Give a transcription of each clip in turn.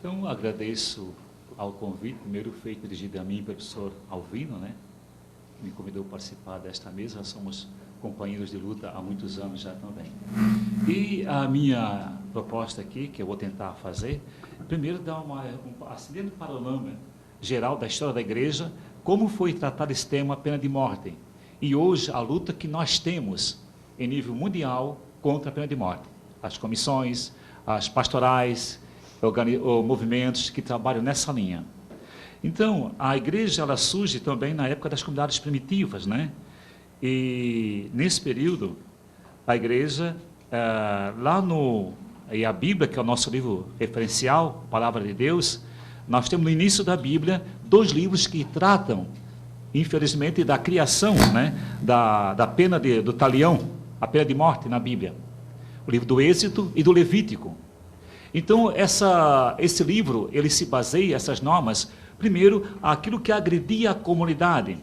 Então, agradeço ao convite, primeiro feito dirigido a mim, professor Alvino, né? Que me convidou a participar desta mesa. Nós somos companheiros de luta há muitos anos já também. E a minha proposta aqui, que eu vou tentar fazer, primeiro dar acendendo um panorama geral da história da igreja, como foi tratado esse tema, a pena de morte. E hoje, a luta que nós temos em nível mundial contra a pena de morte. As comissões, as pastorais, movimentos que trabalham nessa linha. Então, a igreja ela surge também na época das comunidades primitivas, né? E nesse período, a igreja, e a Bíblia, que é o nosso livro referencial, a Palavra de Deus, nós temos no início da Bíblia 2 livros que tratam, infelizmente, da criação, né? da pena do talião, a pena de morte na Bíblia. O livro do Êxodo e do Levítico. Então, esse livro, ele se baseia, essas normas, primeiro, aquilo que agredia a comunidade.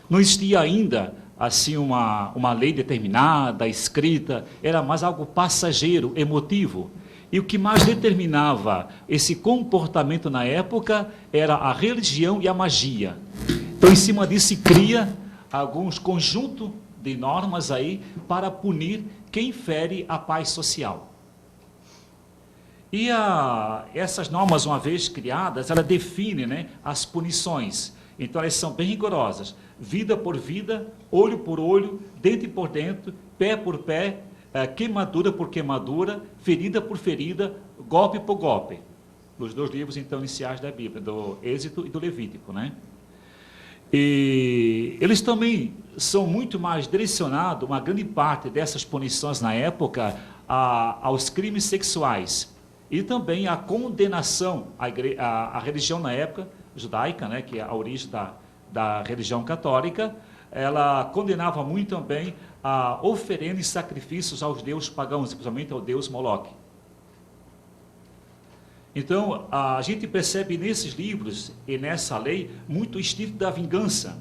Não existia ainda, assim, uma lei determinada, escrita, era mais algo passageiro, emotivo. E o que mais determinava esse comportamento na época era a religião e a magia. Então, em cima disso, se cria alguns conjuntos de normas aí para punir quem fere a paz social. E essas normas, uma vez criadas, ela define, né, as punições. Então, elas são bem rigorosas. Vida por vida, olho por olho, dente por dente, pé por pé, queimadura por queimadura, ferida por ferida, golpe por golpe. Nos 2 livros, então, iniciais da Bíblia, do Êxodo e do Levítico, né? E eles também são muito mais direcionados, uma grande parte dessas punições na época, aos crimes sexuais. E também a condenação à religião na época judaica, né, que é a origem da religião católica, ela condenava muito também a oferenda e sacrifícios aos deuses pagãos, principalmente ao deus Moloque. Então, a gente percebe nesses livros e nessa lei muito o espírito da vingança,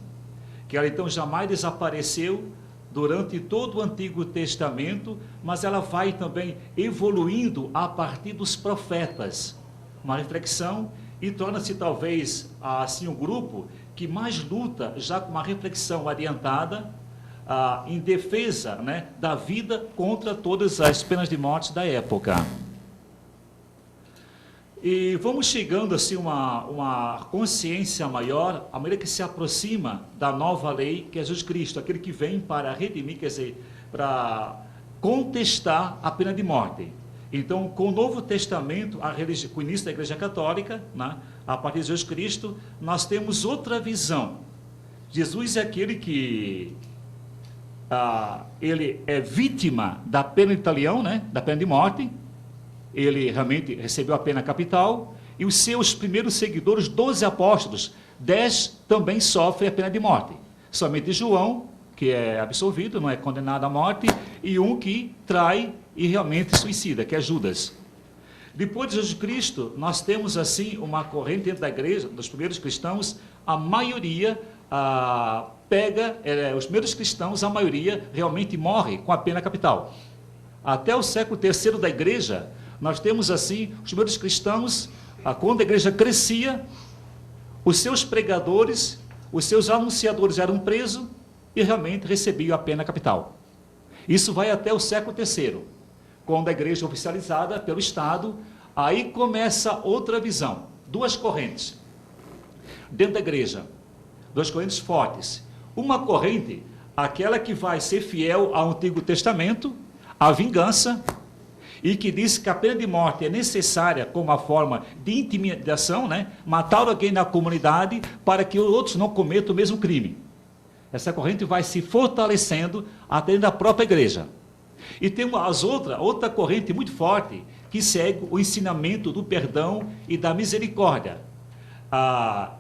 que ela então jamais desapareceu durante todo o Antigo Testamento, mas ela vai também evoluindo a partir dos profetas. Uma reflexão e torna-se talvez assim um grupo que mais luta já com uma reflexão adiantada em defesa, né, da vida contra todas as penas de morte da época. E vamos chegando assim uma consciência maior à medida que se aproxima da nova lei, que é Jesus Cristo, aquele que vem para redimir, quer dizer, para contestar a pena de morte. Então, com o Novo Testamento, com o início da Igreja Católica, né, a partir de Jesus Cristo, nós temos outra visão. Jesus é aquele que ele é vítima da pena de talião, né, da pena de morte. Ele realmente recebeu a pena capital, e os seus primeiros seguidores, 12 apóstolos, 10 também sofrem a pena de morte. Somente João, que é absolvido, não é condenado à morte, e um que trai e realmente suicida, que é Judas. Depois de Jesus Cristo, nós temos assim uma corrente dentro da igreja, dos primeiros cristãos, a maioria os primeiros cristãos, a maioria realmente morre com a pena capital. Até o século III da igreja, nós temos assim, os primeiros cristãos, quando a igreja crescia, os seus pregadores, os seus anunciadores eram presos e realmente recebiam a pena capital. Isso vai até o século III, quando a igreja é oficializada pelo Estado, aí começa outra visão, 2 correntes dentro da igreja, 2 correntes fortes. Uma corrente, aquela que vai ser fiel ao Antigo Testamento, à vingança, e que diz que a pena de morte é necessária como uma forma de intimidação, né? Matar alguém na comunidade para que os outros não cometam o mesmo crime. Essa corrente vai se fortalecendo até dentro da própria igreja. E tem outra corrente muito forte que segue o ensinamento do perdão e da misericórdia,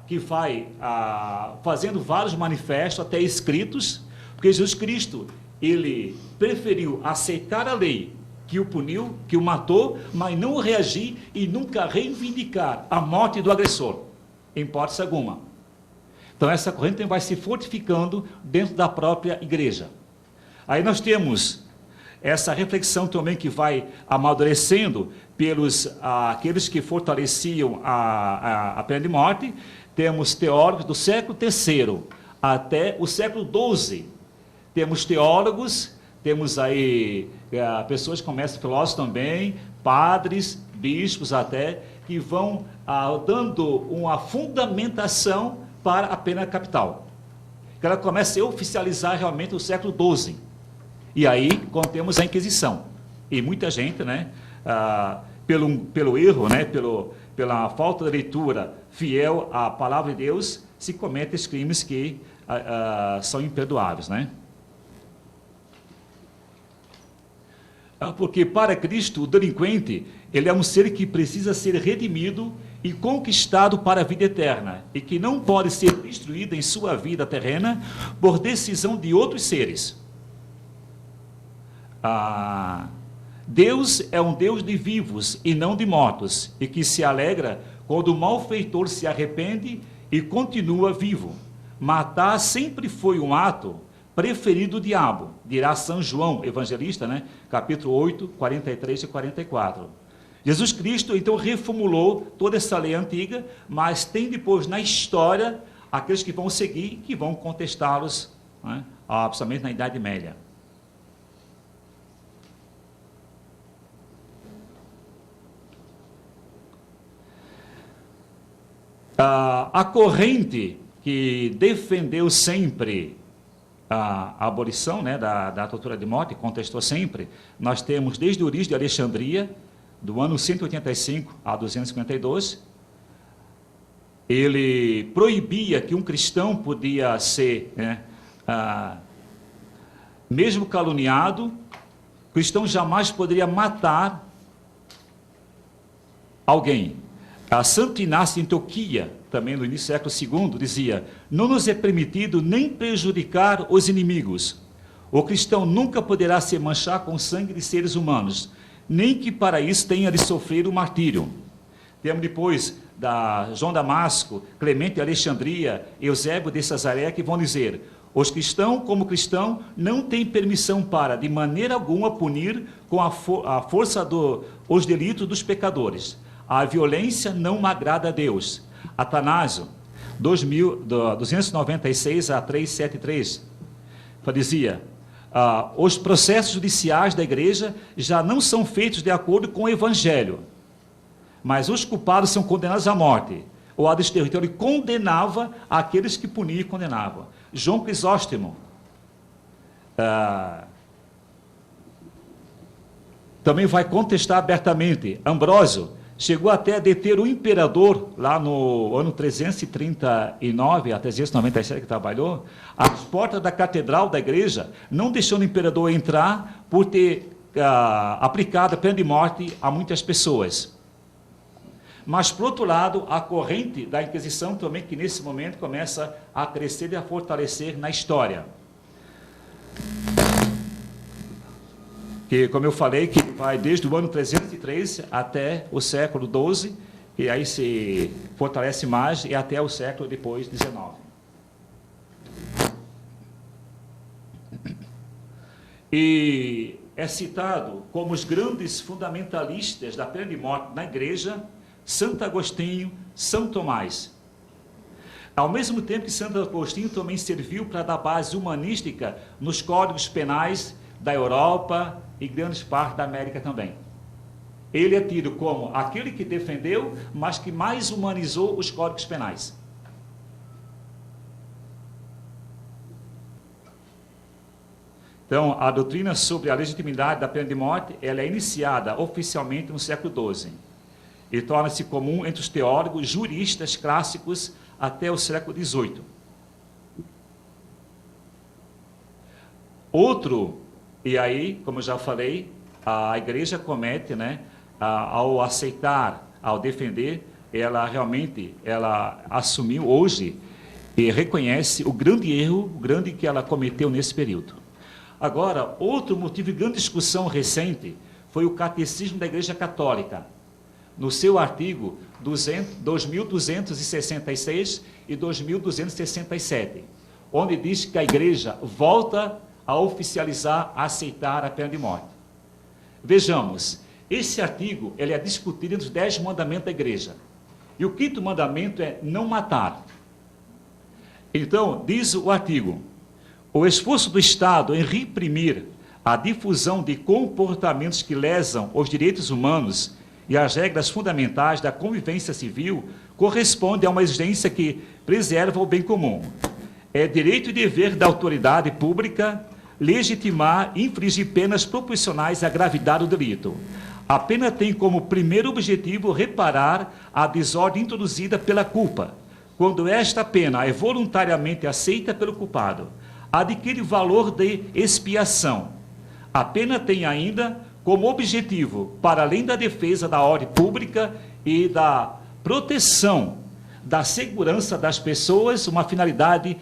que vai fazendo vários manifestos, até escritos, porque Jesus Cristo, ele preferiu aceitar a lei que o puniu, que o matou, mas não reagir e nunca reivindicar a morte do agressor, em hipótese alguma. Então, essa corrente vai se fortificando dentro da própria igreja. Aí nós temos essa reflexão também que vai amadurecendo pelos aqueles que fortaleciam a pena de morte. Temos teólogos do século III até o século XII. Temos teólogos, temos aí pessoas que começam, filósofos também, padres, bispos até, que vão dando uma fundamentação para a pena capital. Que ela começa a se oficializar realmente no século XII. E aí, quando temos a Inquisição. E muita gente, né, pelo erro, né, pela falta de leitura fiel à palavra de Deus, se comete esses crimes que são imperdoáveis, né? Porque para Cristo, o delinquente, ele é um ser que precisa ser redimido e conquistado para a vida eterna, e que não pode ser destruído em sua vida terrena por decisão de outros seres. Deus é um Deus de vivos e não de mortos, e que se alegra quando o malfeitor se arrepende e continua vivo. Matar sempre foi um ato preferido do diabo, dirá São João Evangelista, né? Capítulo 8, 43 e 44. Jesus Cristo, então, reformulou toda essa lei antiga, mas tem depois na história aqueles que vão seguir, que vão contestá-los, né? Principalmente na Idade Média. A corrente que defendeu sempre a abolição, né, da tortura de morte, contestou sempre, nós temos desde o Origen de Alexandria, do ano 185 a 252, ele proibia que um cristão podia ser, né, mesmo caluniado, o cristão jamais poderia matar alguém. A Santo Inácio de Antioquia, também no início do século II, dizia: não nos é permitido nem prejudicar os inimigos. O cristão nunca poderá se manchar com o sangue de seres humanos, nem que para isso tenha de sofrer o martírio. Temos depois João Damasco, Clemente de Alexandria, Eusébio de Cesarea, que vão dizer: os cristãos, como cristão, não têm permissão para, de maneira alguma, punir com a força os delitos dos pecadores. A violência não agrada a Deus. Atanásio, 296 a 373, dizia: os processos judiciais da igreja já não são feitos de acordo com o evangelho, mas os culpados são condenados à morte ou a desterro. Então ele condenava aqueles que puniam e condenavam. João Crisóstomo também vai contestar abertamente. Ambrósio chegou até a deter o imperador, lá no ano 339 a 397 que trabalhou, às portas da catedral da igreja, não deixando o imperador entrar por ter aplicado a pena de morte a muitas pessoas. Mas, por outro lado, a corrente da Inquisição também, que nesse momento começa a crescer e a fortalecer na história. Que, como eu falei, que vai desde o ano 303 até o século XII, e aí se fortalece mais, e até o século depois, XIX. E é citado como os grandes fundamentalistas da pena de morte na igreja, Santo Agostinho, São Tomás. Ao mesmo tempo que Santo Agostinho também serviu para dar base humanística nos códigos penais da Europa e grandes partes da América também. Ele é tido como aquele que defendeu, mas que mais humanizou os códigos penais. Então, a doutrina sobre a legitimidade da pena de morte, ela é iniciada oficialmente no século XII e torna-se comum entre os teólogos juristas clássicos até o século XVIII. Outro, e aí, como eu já falei, a igreja comete, né, ao aceitar, ao defender, ela realmente, ela assumiu hoje e reconhece o grande erro, o grande que ela cometeu nesse período. Agora, outro motivo de grande discussão recente foi o Catecismo da Igreja Católica, no seu artigo 2266 e 2267, onde diz que a igreja volta a oficializar, a aceitar a pena de morte. Vejamos, esse artigo ele é discutido entre os 10 mandamentos da igreja. E o 5º mandamento é não matar. Então, diz o artigo: o esforço do Estado em reprimir a difusão de comportamentos que lesam os direitos humanos e as regras fundamentais da convivência civil corresponde a uma exigência que preserva o bem comum. É direito e dever da autoridade pública legitimar e infligir penas proporcionais à gravidade do delito. A pena tem como primeiro objetivo reparar a desordem introduzida pela culpa. Quando esta pena é voluntariamente aceita pelo culpado, adquire valor de expiação. A pena tem ainda como objetivo, para além da defesa da ordem pública e da proteção da segurança das pessoas, uma finalidade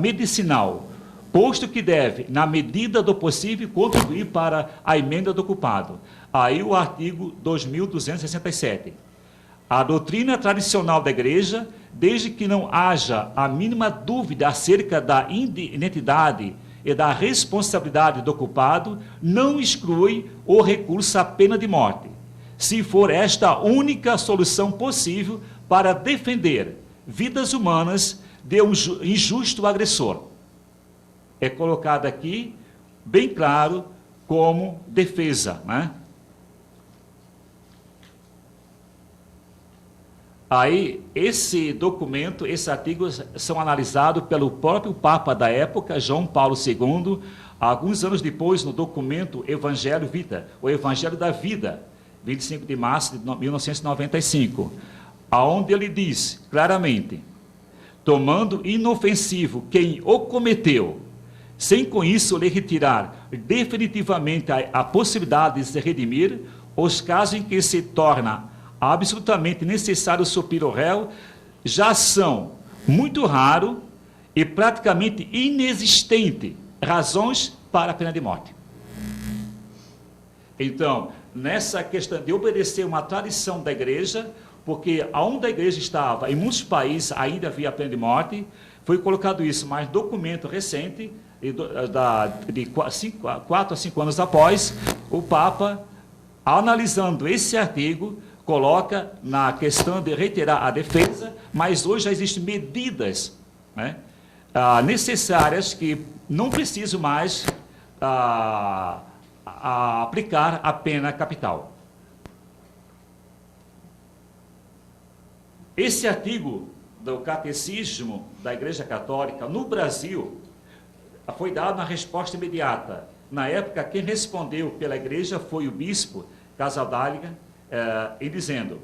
medicinal, posto que deve, na medida do possível, contribuir para a emenda do culpado. Aí o artigo 2267. A doutrina tradicional da Igreja, desde que não haja a mínima dúvida acerca da identidade e da responsabilidade do culpado, não exclui o recurso à pena de morte, se for esta a única solução possível para defender vidas humanas de um injusto agressor. É colocado aqui, bem claro, como defesa, né? Aí, esse documento, esses artigos são analisados pelo próprio Papa da época, João Paulo II, alguns anos depois, no documento Evangelho Vita, o Evangelho da Vida, 25 de março de 1995, aonde ele diz claramente: tomando inofensivo quem o cometeu, sem com isso lhe retirar definitivamente a possibilidade de se redimir, os casos em que se torna absolutamente necessário suprir o réu já são muito raros e praticamente inexistentes razões para a pena de morte. Então, nessa questão de obedecer uma tradição da igreja, porque aonde a igreja estava, em muitos países ainda havia a pena de morte, foi colocado isso, mas documento recente, de 4 a 5 anos após, o Papa, analisando esse artigo, coloca na questão de reiterar a defesa, mas hoje já existem medidas, né, necessárias que não precisam mais aplicar a pena capital. Esse artigo do Catecismo da Igreja Católica no Brasil foi dado na resposta imediata. Na época, quem respondeu pela Igreja foi o bispo Casaldáliga, e dizendo: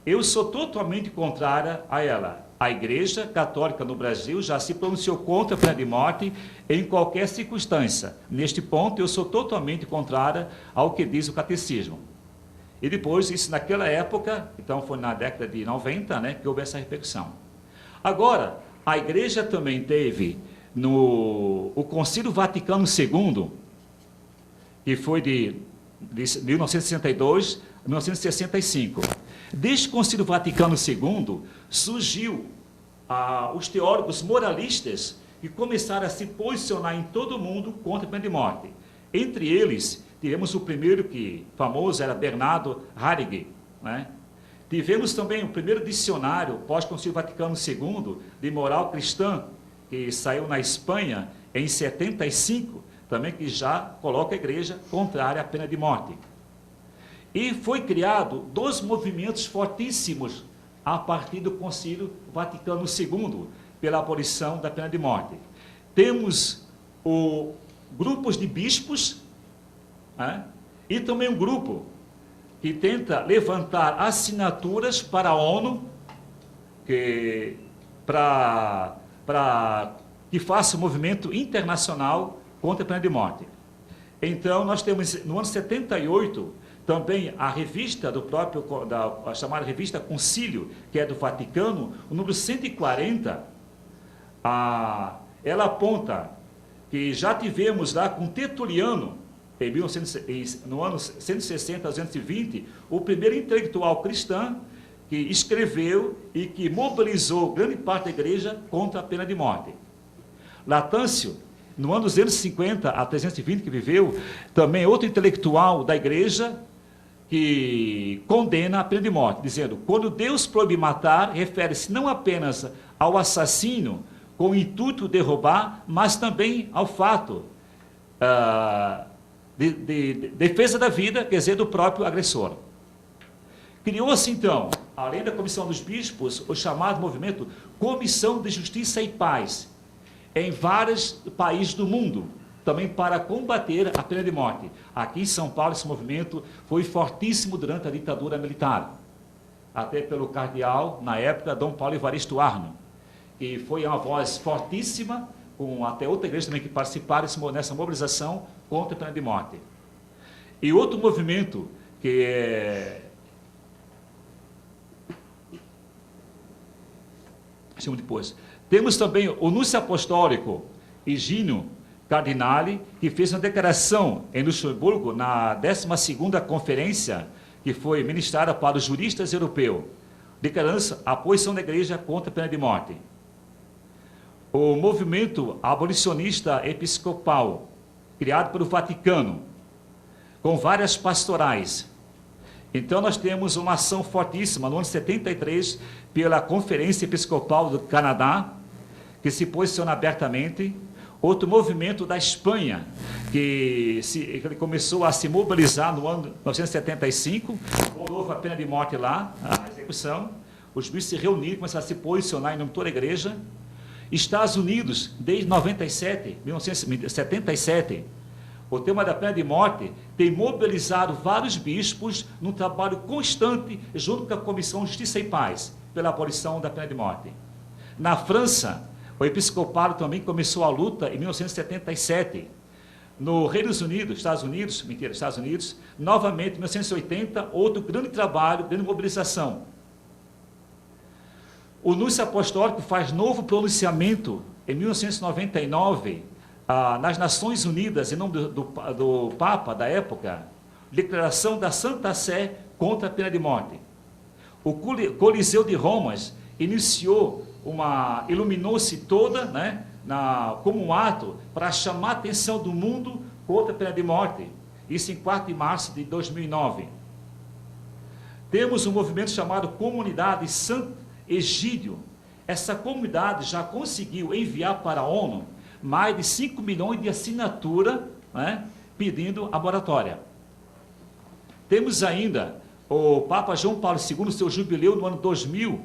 eu sou totalmente contrária a ela. A Igreja Católica no Brasil já se pronunciou contra a pena de morte em qualquer circunstância. Neste ponto, eu sou totalmente contrária ao que diz o Catecismo. E depois, isso naquela época, então foi na década de 90, né, que houve essa repercussão. Agora, a Igreja também teve o Concílio Vaticano II, que foi de 1962 a 1965. Desde o Concílio Vaticano II, surgiu os teólogos moralistas que começaram a se posicionar em todo o mundo contra a pena de morte. Entre eles, tivemos o primeiro que famoso era Bernardo Heidegger, né? Tivemos também o primeiro dicionário pós-Concílio Vaticano II de moral cristã, que saiu na Espanha em 75, também que já coloca a igreja contrária à pena de morte. E foi criado 2 movimentos fortíssimos a partir do Concílio Vaticano II, pela abolição da pena de morte. Temos grupos de bispos, né, e também um grupo que tenta levantar assinaturas para a ONU, que faça um movimento internacional contra a pena de morte. Então, nós temos, no ano 78, também a revista do próprio, a chamada revista Concílio, que é do Vaticano, o número 140, ela aponta que já tivemos lá com Tertuliano, no ano 160 a 220, o primeiro intelectual cristão que escreveu e que mobilizou grande parte da igreja contra a pena de morte. Latâncio, no ano 250 a 320 que viveu, também outro intelectual da igreja que condena a pena de morte, dizendo, quando Deus proíbe matar, refere-se não apenas ao assassino com o intuito de derrubar, mas também ao fato de defesa da vida, quer dizer, do próprio agressor. Criou-se, então, além da Comissão dos Bispos, o chamado movimento Comissão de Justiça e Paz, em vários países do mundo, também para combater a pena de morte. Aqui em São Paulo, esse movimento foi fortíssimo durante a ditadura militar, até pelo cardeal, na época, Dom Paulo Evaristo Arno, que foi uma voz fortíssima, com até outra igreja também que participaram nessa mobilização contra a pena de morte. E outro movimento que é... depois. Temos também o núncio apostólico Higino Cardinale, que fez uma declaração em Luxemburgo, na 12ª conferência, que foi ministrada para os juristas europeus, declarando a posição da igreja contra a pena de morte. O movimento abolicionista episcopal, criado pelo Vaticano, com várias pastorais. Então, nós temos uma ação fortíssima, no ano 73, pela Conferência Episcopal do Canadá, que se posiciona abertamente. Outro movimento da Espanha, que começou a se mobilizar no ano 1975, houve a pena de morte lá, a execução. Os bispos se reuniram, começaram a se posicionar em nome de toda a igreja. Estados Unidos, desde 1977, o tema da pena de morte tem mobilizado vários bispos num trabalho constante junto com a Comissão de Justiça e Paz pela abolição da pena de morte. Na França, o episcopado também começou a luta em 1977. No Estados Unidos, novamente, em 1980, outro grande trabalho, grande mobilização. O núncio apostólico faz novo pronunciamento em 1999, nas Nações Unidas, em nome do Papa da época, declaração da Santa Sé contra a pena de morte. O Coliseu de Roma iluminou-se toda, né, como um ato para chamar a atenção do mundo contra a pena de morte. Isso em 4 de março de 2009. Temos um movimento chamado Comunidade Santo Egídio. Essa comunidade já conseguiu enviar para a ONU mais de 5 milhões de assinaturas, né, pedindo a moratória. Temos ainda o Papa João Paulo II, no seu jubileu no ano 2000,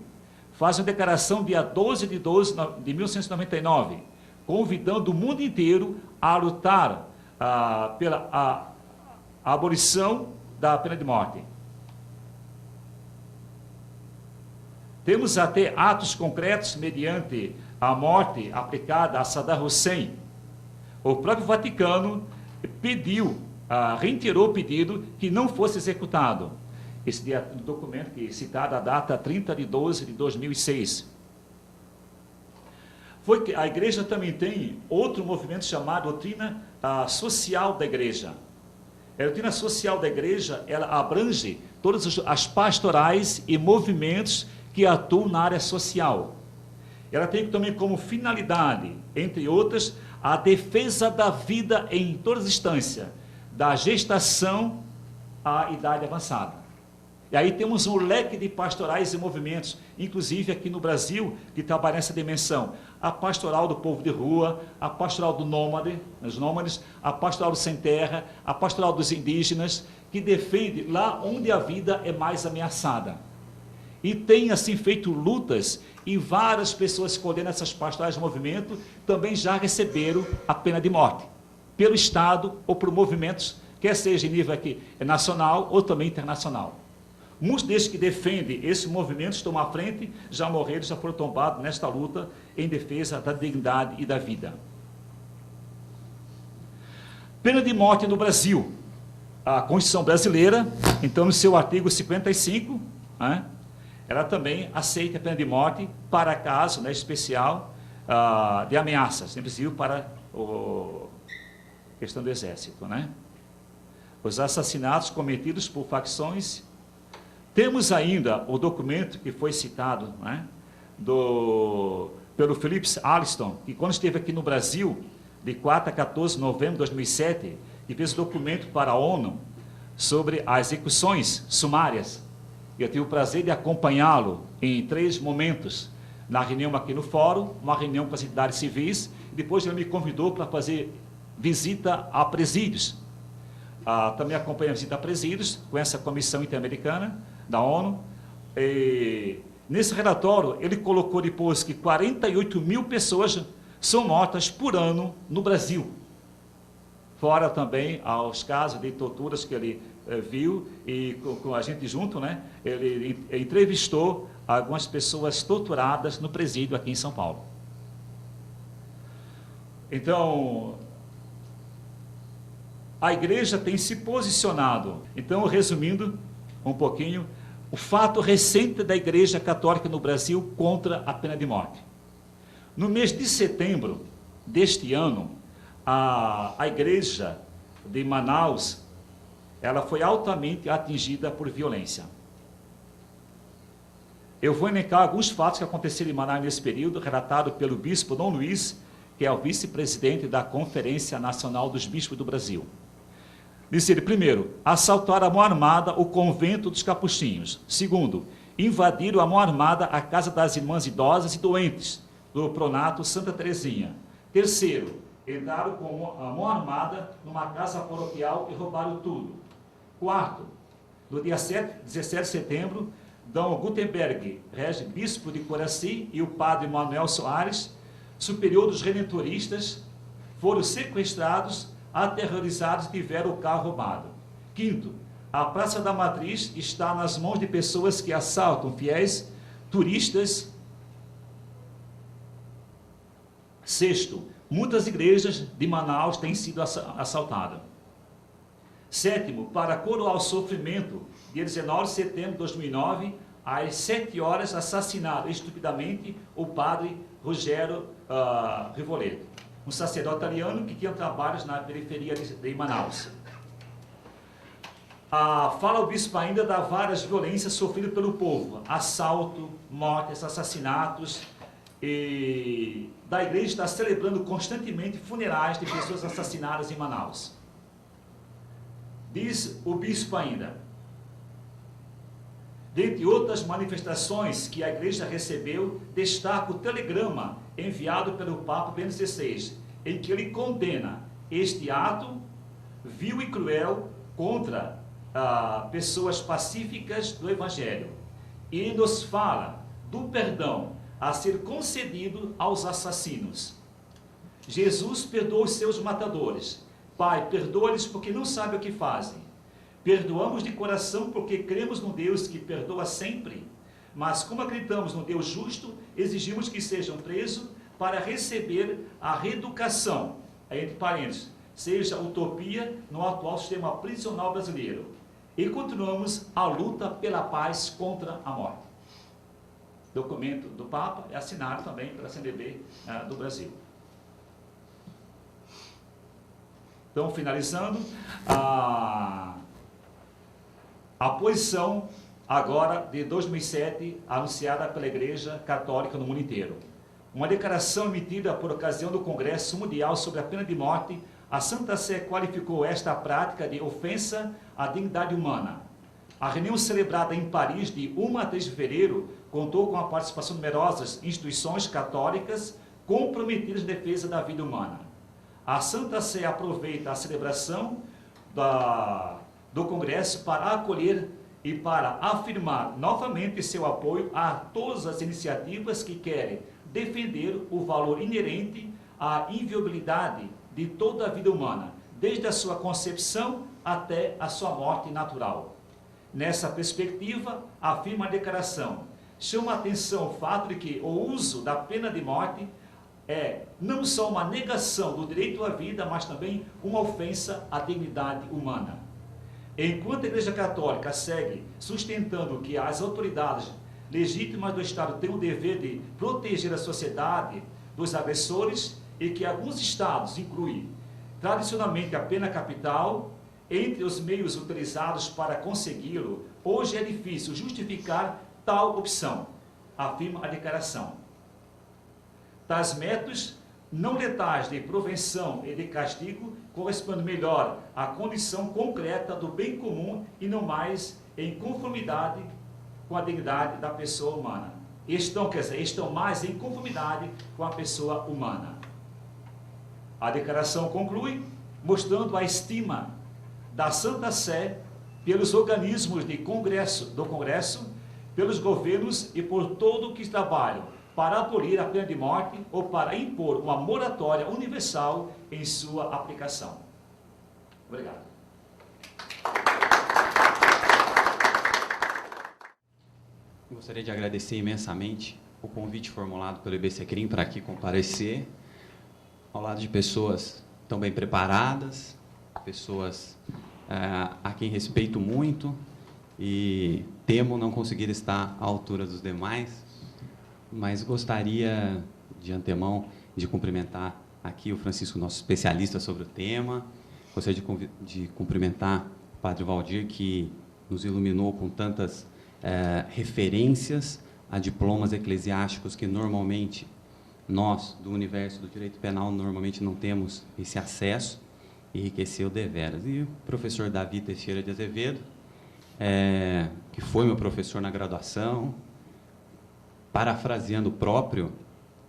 faz uma declaração dia 12 de 1999, convidando o mundo inteiro a lutar pela abolição da pena de morte. Temos até atos concretos mediante a morte aplicada a Saddam Hussein. O próprio Vaticano reiterou o pedido que não fosse executado. Esse documento que citado a data 30 de 12 de 2006. A igreja também tem outro movimento chamado doutrina social da igreja. A doutrina social da igreja, ela abrange todas as pastorais e movimentos que atuam na área social. Ela tem também como finalidade, entre outras, a defesa da vida em todas as instâncias, da gestação à idade avançada. E aí temos um leque de pastorais e movimentos, inclusive aqui no Brasil, que trabalham nessa dimensão. A pastoral do povo de rua, a pastoral dos nômades, a pastoral do sem terra, a pastoral dos indígenas, que defende lá onde a vida é mais ameaçada. E tem assim feito lutas, e várias pessoas escolhendo essas pastorais de movimento também já receberam a pena de morte, pelo Estado ou por movimentos, quer seja em nível aqui nacional ou também internacional. Muitos desses que defendem esses movimentos estão à frente, já morreram, já foram tombados nesta luta em defesa da dignidade e da vida. Pena de morte no Brasil. A Constituição brasileira, então, no seu artigo 55, ela também aceita a pena de morte para caso, né, especial de ameaças, inclusive para a questão do exército, né? Os assassinatos cometidos por facções. Temos ainda o documento que foi citado, né, pelo Philip Alston, que quando esteve aqui no Brasil, de 4 a 14 de novembro de 2007, e fez um documento para a ONU sobre as execuções sumárias. Eu tive o prazer de acompanhá-lo em 3 momentos, na reunião aqui no fórum, uma reunião com as entidades civis, e depois ele me convidou para fazer visita a presídios. Também acompanhei a visita a presídios com essa comissão interamericana da ONU. E nesse relatório, ele colocou depois que 48 mil pessoas são mortas por ano no Brasil. Fora também aos casos de torturas que ele viu, e com a gente junto, né, ele entrevistou algumas pessoas torturadas no presídio aqui em São Paulo. Então, a igreja tem se posicionado. Então, resumindo um pouquinho, o fato recente da Igreja Católica no Brasil contra a pena de morte. No mês de setembro deste ano, a igreja de Manaus, ela foi altamente atingida por violência. Eu vou elencar alguns fatos que aconteceram em Manaus nesse período, relatado pelo bispo Dom Luiz, que é o vice-presidente da Conferência Nacional dos Bispos do Brasil. Disse ele: primeiro, assaltaram a mão armada o convento dos capuchinhos. Segundo, invadiram a mão armada a casa das irmãs idosas e doentes do Pronato Santa Teresinha. Terceiro, entraram com a mão armada numa casa paroquial e roubaram tudo. Quarto, no dia 17 de setembro, Dom Gutenberg, bispo de Coraci, e o padre Manuel Soares, superior dos redentoristas, foram sequestrados, aterrorizados e tiveram o carro roubado. Quinto, a Praça da Matriz está nas mãos de pessoas que assaltam fiéis, turistas. Sexto, muitas igrejas de Manaus têm sido assaltadas. Sétimo, para coroar o sofrimento, dia 19 de setembro de 2009, às 7 horas, assassinaram estupidamente o padre Rogério Rivoletto, um sacerdote italiano que tinha trabalhos na periferia de Manaus. Fala o bispo ainda das várias violências sofridas pelo povo: assalto, mortes, assassinatos, e da igreja está celebrando constantemente funerais de pessoas assassinadas em Manaus. Diz o bispo ainda: dentre outras manifestações que a igreja recebeu, destaca o telegrama enviado pelo Papa Bento XVI, em que ele condena este ato vil e cruel contra pessoas pacíficas do Evangelho, e nos fala do perdão a ser concedido aos assassinos. Jesus perdoa os seus matadores. Pai, perdoa-lhes porque não sabem o que fazem. Perdoamos de coração porque cremos no Deus que perdoa sempre, mas como acreditamos no Deus justo, exigimos que sejam presos para receber a reeducação, entre parênteses, seja utopia no atual sistema prisional brasileiro. E continuamos a luta pela paz contra a morte. Documento do Papa é assinado também pela CNBB do Brasil. Então, finalizando, a posição agora de 2007, anunciada pela Igreja Católica no mundo inteiro. Uma declaração emitida por ocasião do Congresso Mundial sobre a Pena de Morte, a Santa Sé qualificou esta prática de ofensa à dignidade humana. A reunião celebrada em Paris de 1 a 3 de fevereiro contou com a participação de numerosas instituições católicas comprometidas em defesa da vida humana. A Santa Sé aproveita a celebração do Congresso para acolher e para afirmar novamente seu apoio a todas as iniciativas que querem defender o valor inerente à inviolabilidade de toda a vida humana, desde a sua concepção até a sua morte natural. Nessa perspectiva, afirma a declaração, chama a atenção o fato de que o uso da pena de morte é não só uma negação do direito à vida, mas também uma ofensa à dignidade humana. Enquanto a Igreja Católica segue sustentando que as autoridades legítimas do Estado têm o dever de proteger a sociedade dos agressores e que alguns estados incluem tradicionalmente a pena capital entre os meios utilizados para consegui-lo, hoje é difícil justificar tal opção, afirma a declaração. Tais métodos não letais de prevenção e de castigo, corresponde melhor à condição concreta do bem comum e não mais em conformidade com a dignidade da pessoa humana. Estão mais em conformidade com a pessoa humana. A declaração conclui mostrando a estima da Santa Sé pelos organismos do Congresso, pelos governos e por todo o que trabalham para abolir a pena de morte ou para impor uma moratória universal em sua aplicação. Obrigado. Gostaria de agradecer imensamente o convite formulado pelo IBCCRIM para aqui comparecer, ao lado de pessoas tão bem preparadas, pessoas a quem respeito muito e temo não conseguir estar à altura dos demais, mas gostaria, de antemão, de cumprimentar aqui o Francisco, nosso especialista sobre o tema. Gostaria de cumprimentar o Padre Valdir, que nos iluminou com tantas referências a diplomas eclesiásticos que normalmente nós, do universo do direito penal, normalmente não temos esse acesso, e enriqueceu deveras. E o professor Davi Teixeira de Azevedo, que foi meu professor na graduação, parafraseando o próprio,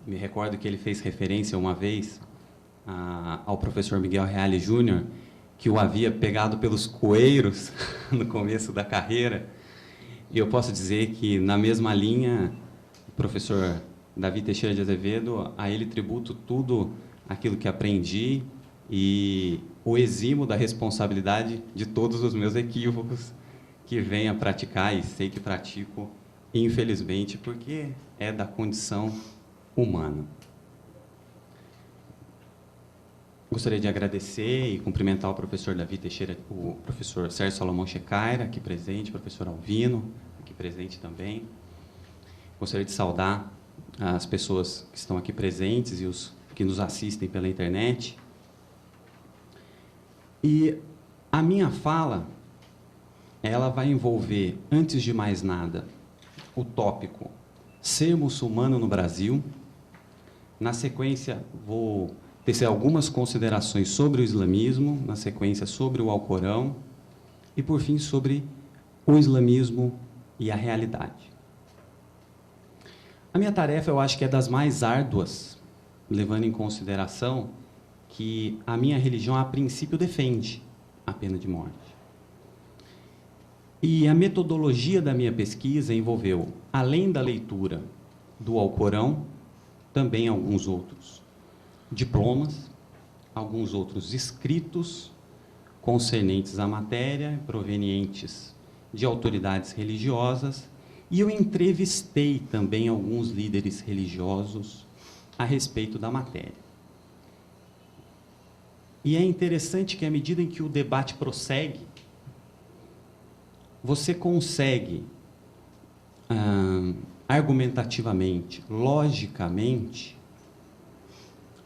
me recordo que ele fez referência uma vez ao professor Miguel Reale Júnior, que o havia pegado pelos coeiros no começo da carreira. E eu posso dizer que, na mesma linha, o professor Davi Teixeira de Azevedo, a ele tributo tudo aquilo que aprendi e o eximo da responsabilidade de todos os meus equívocos que venho a praticar e sei que pratico, infelizmente, porque é da condição humana. Gostaria de agradecer e cumprimentar o professor Davi Teixeira, o professor Sérgio Salomão Checaira, aqui presente, o professor Alvino, aqui presente também. Gostaria de saudar as pessoas que estão aqui presentes e os que nos assistem pela internet. E a minha fala, ela vai envolver, antes de mais nada, o tópico ser muçulmano no Brasil. Na sequência, vou tecer algumas considerações sobre o islamismo, na sequência sobre o Alcorão e, por fim, sobre o islamismo e a realidade. A minha tarefa, eu acho que é das mais árduas, levando em consideração que a minha religião, a princípio, defende a pena de morte. E a metodologia da minha pesquisa envolveu, além da leitura do Alcorão, também alguns outros diplomas, alguns outros escritos concernentes à matéria, provenientes de autoridades religiosas, e eu entrevistei também alguns líderes religiosos a respeito da matéria. E é interessante que, à medida em que o debate prossegue, você consegue, argumentativamente, logicamente,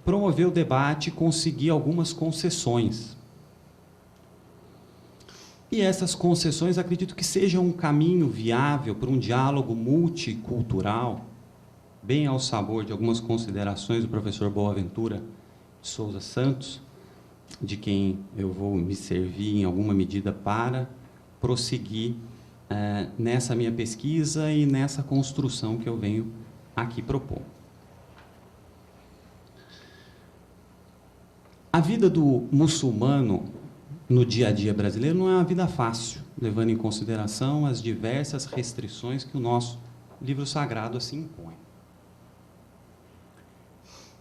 promover o debate e conseguir algumas concessões. E essas concessões, acredito que sejam um caminho viável para um diálogo multicultural, bem ao sabor de algumas considerações do professor Boaventura Souza Santos, de quem eu vou me servir em alguma medida para prosseguir nessa minha pesquisa e nessa construção que eu venho aqui propor. A vida do muçulmano no dia a dia brasileiro não é uma vida fácil, levando em consideração as diversas restrições que o nosso livro sagrado assim impõe.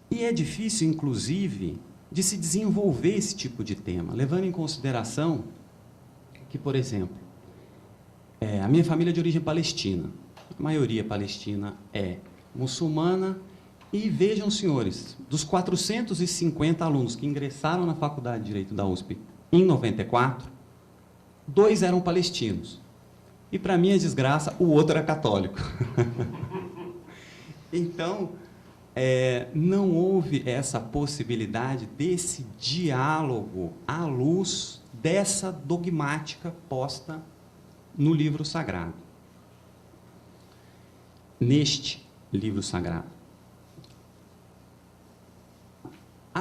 E é difícil, inclusive, de se desenvolver esse tipo de tema, levando em consideração que, por exemplo, a minha família é de origem palestina, a maioria palestina é muçulmana, e vejam, senhores, dos 450 alunos que ingressaram na Faculdade de Direito da USP em 94, 2 eram palestinos. E, para minha desgraça, o outro era católico. Então, não houve essa possibilidade desse diálogo à luz dessa dogmática posta no livro sagrado. Neste livro sagrado.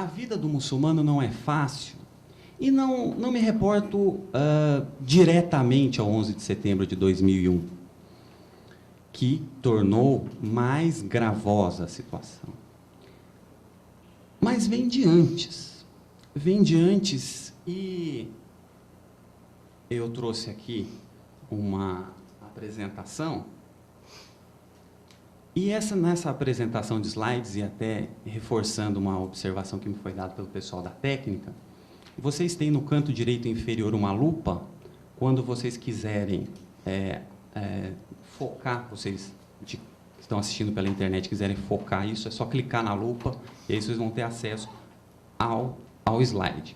vida do muçulmano não é fácil, e não me reporto diretamente ao 11 de setembro de 2001, que tornou mais gravosa a situação. Mas vem de antes. Vem de antes, e eu trouxe aqui uma apresentação, e nessa apresentação de slides, e até reforçando uma observação que me foi dada pelo pessoal da técnica, vocês têm no canto direito inferior uma lupa. Quando vocês quiserem focar, vocês que estão assistindo pela internet quiserem focar isso, é só clicar na lupa e aí vocês vão ter acesso ao slide.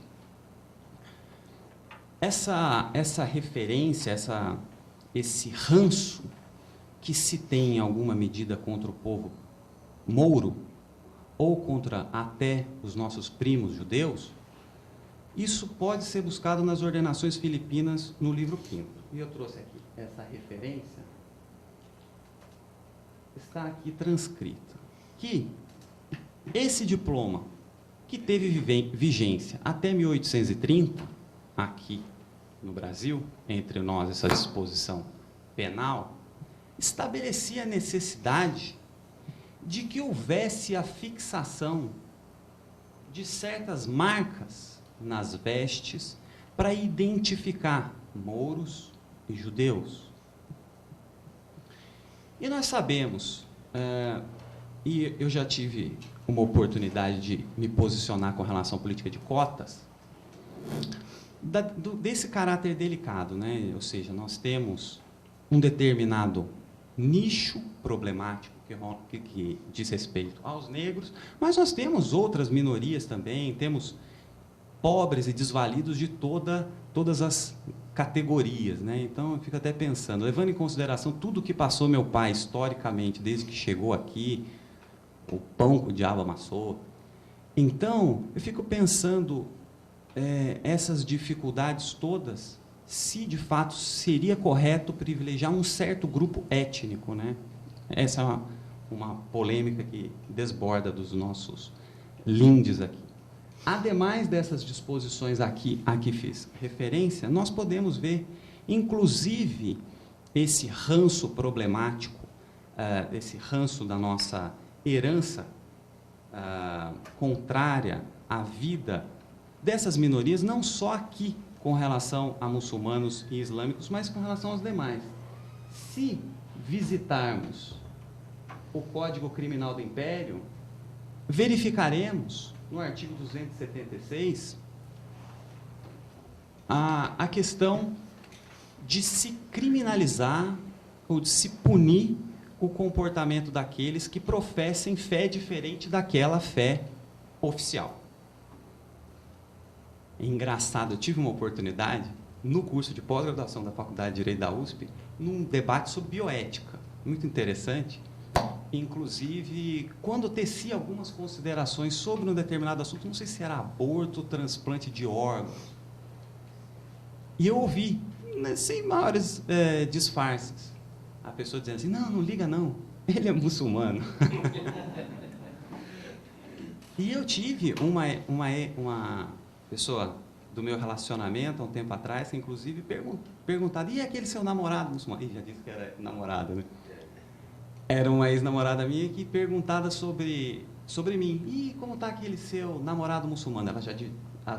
Essa referência, esse ranço que se tem em alguma medida contra o povo mouro, ou contra até os nossos primos judeus, isso pode ser buscado nas ordenações filipinas no livro V. E eu trouxe aqui essa referência, está aqui transcrita, que esse diploma, que teve vigência até 1830, aqui no Brasil, entre nós, essa disposição penal, estabelecia a necessidade de que houvesse a fixação de certas marcas nas vestes para identificar mouros e judeus. E nós sabemos, e eu já tive uma oportunidade de me posicionar com relação à política de cotas, desse caráter delicado, né? Ou seja, nós temos um determinado nicho problemático que diz respeito aos negros, mas nós temos outras minorias também, temos pobres e desvalidos de todas as categorias, né? Então, eu fico até pensando, levando em consideração tudo o que passou meu pai historicamente, desde que chegou aqui, o pão que o diabo amassou. Então, eu fico pensando essas dificuldades todas, se de fato seria correto privilegiar um certo grupo étnico, né? Essa é uma polêmica que desborda dos nossos lindes aqui. Ademais dessas disposições aqui a que fiz referência, nós podemos ver, inclusive, esse ranço problemático, esse ranço da nossa herança contrária à vida dessas minorias, não só aqui com relação a muçulmanos e islâmicos, mas com relação aos demais. Se visitarmos o Código Criminal do Império, verificaremos, no artigo 276, a questão de se criminalizar ou de se punir o comportamento daqueles que professem fé diferente daquela fé oficial. É engraçado, eu tive uma oportunidade, no curso de pós-graduação da Faculdade de Direito da USP, num debate sobre bioética, muito interessante. Inclusive, quando tecia algumas considerações sobre um determinado assunto, não sei se era aborto ou transplante de órgãos, e eu ouvi, sem maiores disfarces, a pessoa dizendo assim, não liga não, ele é muçulmano. E eu tive uma pessoa do meu relacionamento, há um tempo atrás, que inclusive perguntado, e aquele seu namorado muçulmano? Ih, já disse que era namorada, né? Era uma ex-namorada minha que perguntada sobre mim. E como está aquele seu namorado muçulmano? Ela já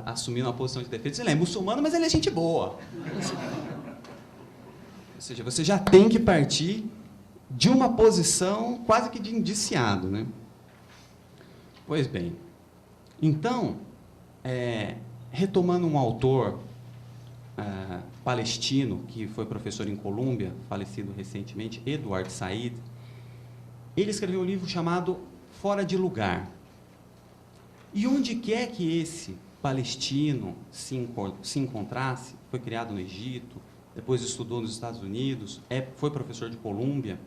assumiu uma posição de defesa. Ele é muçulmano, mas ele é gente boa. Ou seja, você já tem que partir de uma posição quase que de indiciado, né? Pois bem. Então, retomando um autor palestino, que foi professor em Colômbia, falecido recentemente, Edward Said, ele escreveu um livro chamado Fora de Lugar. E onde quer que esse palestino se encontrasse, foi criado no Egito, depois estudou nos Estados Unidos, foi professor de Colômbia,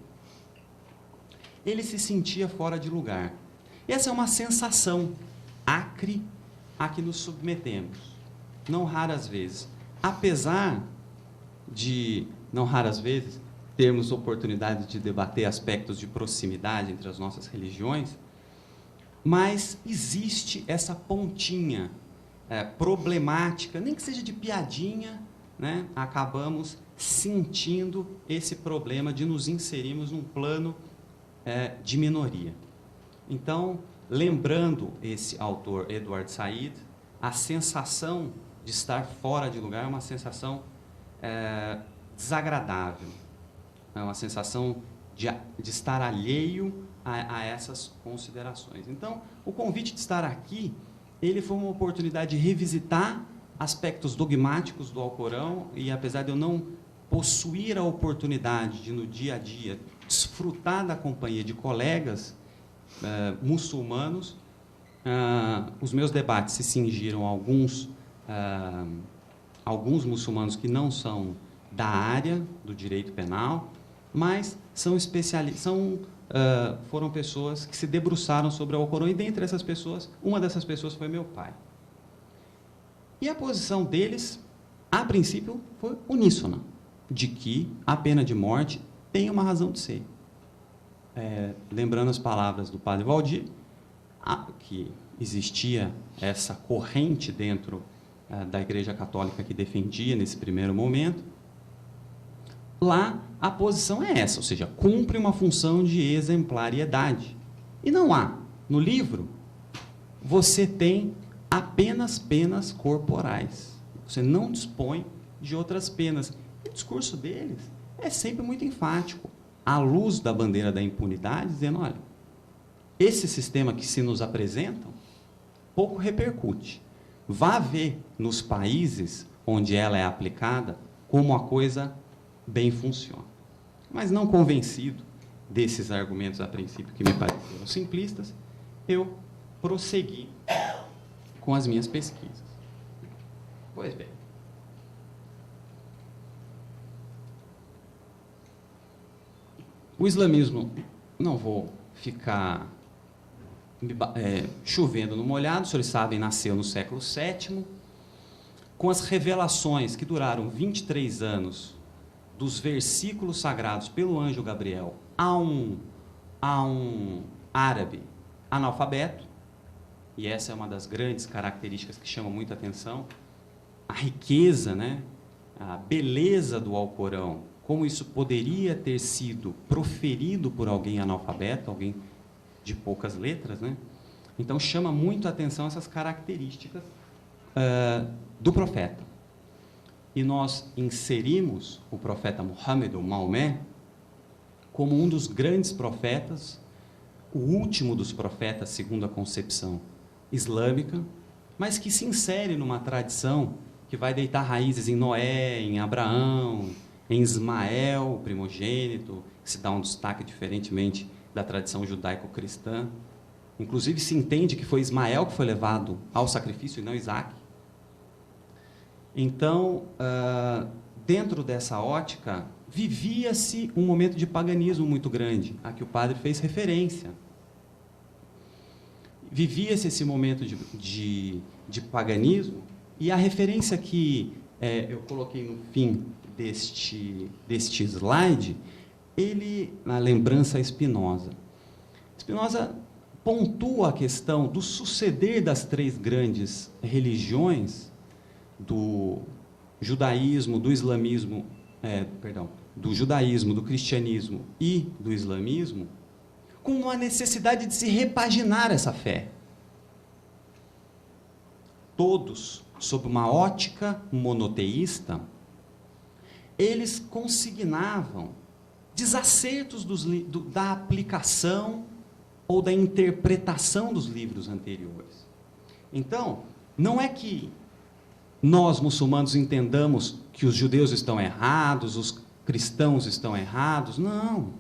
ele se sentia fora de lugar. Essa é uma sensação acre a que nos submetemos, não raras vezes. Apesar de, não raras vezes, termos oportunidade de debater aspectos de proximidade entre as nossas religiões, mas existe essa pontinha problemática, nem que seja de piadinha, né? Acabamos sentindo esse problema de nos inserirmos num plano de minoria. Então, lembrando esse autor, Edward Said, a sensação de estar fora de lugar é uma sensação desagradável, é uma sensação de estar alheio a essas considerações. Então, o convite de estar aqui, ele foi uma oportunidade de revisitar aspectos dogmáticos do Alcorão, e apesar de eu não possuir a oportunidade de, no dia a dia, desfrutar da companhia de colegas muçulmanos, os meus debates se cingiram a alguns muçulmanos que não são da área do direito penal, mas foram pessoas que se debruçaram sobre o Alcorão, e dentre essas pessoas, uma dessas pessoas foi meu pai. E a posição deles, a princípio, foi uníssona, de que a pena de morte tem uma razão de ser. Lembrando as palavras do padre Valdir, que existia essa corrente dentro da Igreja Católica que defendia nesse primeiro momento, lá a posição é essa, ou seja, cumpre uma função de exemplariedade. E não há. No livro, você tem apenas penas corporais. Você não dispõe de outras penas. E o discurso deles é sempre muito enfático, à luz da bandeira da impunidade, dizendo, olha, esse sistema que se nos apresentam pouco repercute. Vá ver nos países onde ela é aplicada como a coisa bem funciona. Mas não convencido desses argumentos a princípio que me pareceram simplistas, eu prossegui com as minhas pesquisas. Pois bem. O islamismo, não vou ficar chovendo no molhado, os senhores sabem, nasceu no século VII, com as revelações que duraram 23 anos dos versículos sagrados pelo anjo Gabriel a um árabe analfabeto, e essa é uma das grandes características que chamam muita atenção, a riqueza, né, a beleza do Alcorão, como isso poderia ter sido proferido por alguém analfabeto, alguém de poucas letras, né? Então chama muito a atenção essas características do profeta. E nós inserimos o profeta Muhammad, ou Maomé, como um dos grandes profetas, o último dos profetas, segundo a concepção islâmica, mas que se insere numa tradição que vai deitar raízes em Noé, em Abraão, em Ismael, o primogênito, que se dá um destaque diferentemente da tradição judaico-cristã. Inclusive, se entende que foi Ismael que foi levado ao sacrifício e não Isaac. Então, dentro dessa ótica, vivia-se um momento de paganismo muito grande, a que o padre fez referência. Vivia-se esse momento de paganismo, e a referência que eu coloquei no fim deste slide, na lembrança a Spinoza. Spinoza pontua a questão do suceder das três grandes religiões, do judaísmo, do islamismo, do judaísmo, do cristianismo e do islamismo, com uma necessidade de se repaginar essa fé. Todos, sob uma ótica monoteísta, eles consignavam desacertos da aplicação ou da interpretação dos livros anteriores. Então, não é que nós, muçulmanos, entendamos que os judeus estão errados, os cristãos estão errados. Não.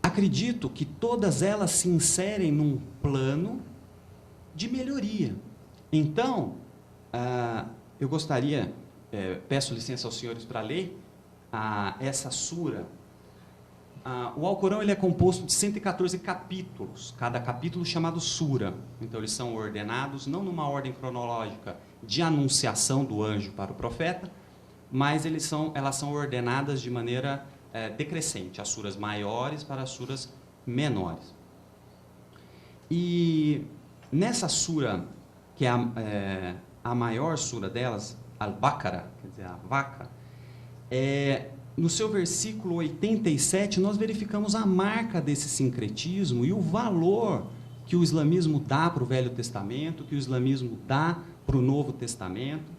Acredito que todas elas se inserem num plano de melhoria. Então, eu gostaria, peço licença aos senhores para ler essa sura. O Alcorão ele é composto de 114 capítulos, cada capítulo chamado sura. Então, eles são ordenados, não numa ordem cronológica de anunciação do anjo para o profeta, mas elas são ordenadas de maneira decrescente, as suras maiores para as suras menores. E nessa sura, que é a maior sura delas, Al-Baqarah, quer dizer, a vaca, no seu versículo 87, nós verificamos a marca desse sincretismo e o valor que o islamismo dá para o Velho Testamento, que o islamismo dá para o Novo Testamento.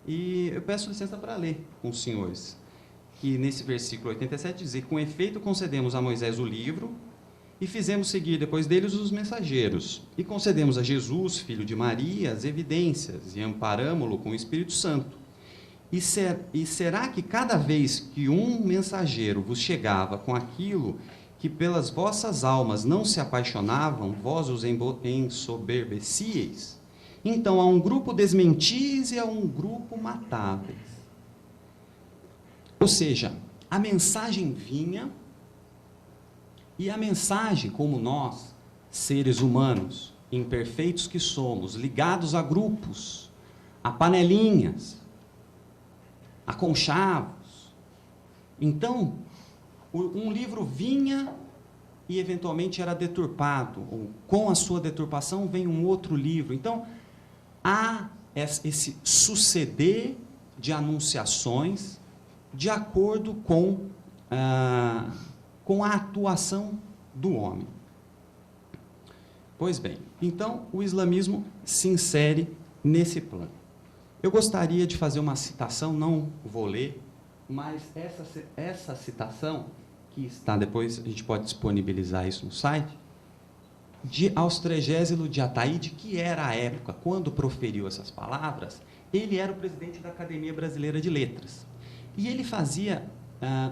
E eu peço licença para ler com os senhores, que nesse versículo 87 diz: com efeito concedemos a Moisés o livro, e fizemos seguir depois deles os mensageiros, e concedemos a Jesus, filho de Maria, as evidências, e amparamo-lo com o Espírito Santo. E será que cada vez que um mensageiro vos chegava com aquilo que pelas vossas almas não se apaixonavam, vós os ensoberbecieis? Então, a um grupo desmentis e a um grupo matáveis. Ou seja, a mensagem vinha, e a mensagem, como nós, seres humanos, imperfeitos que somos, ligados a grupos, a panelinhas, a conchavos. Então, um livro vinha e, eventualmente, era deturpado. Ou, com a sua deturpação, vem um outro livro. Então, há esse suceder de anunciações de acordo com a atuação do homem. Pois bem, então o islamismo se insere nesse plano. Eu gostaria de fazer uma citação, não vou ler, mas essa citação, que está, depois a gente pode disponibilizar isso no site, de Austregésilo de Ataíde, que era a época, quando proferiu essas palavras, ele era o presidente da Academia Brasileira de Letras. E ele fazia,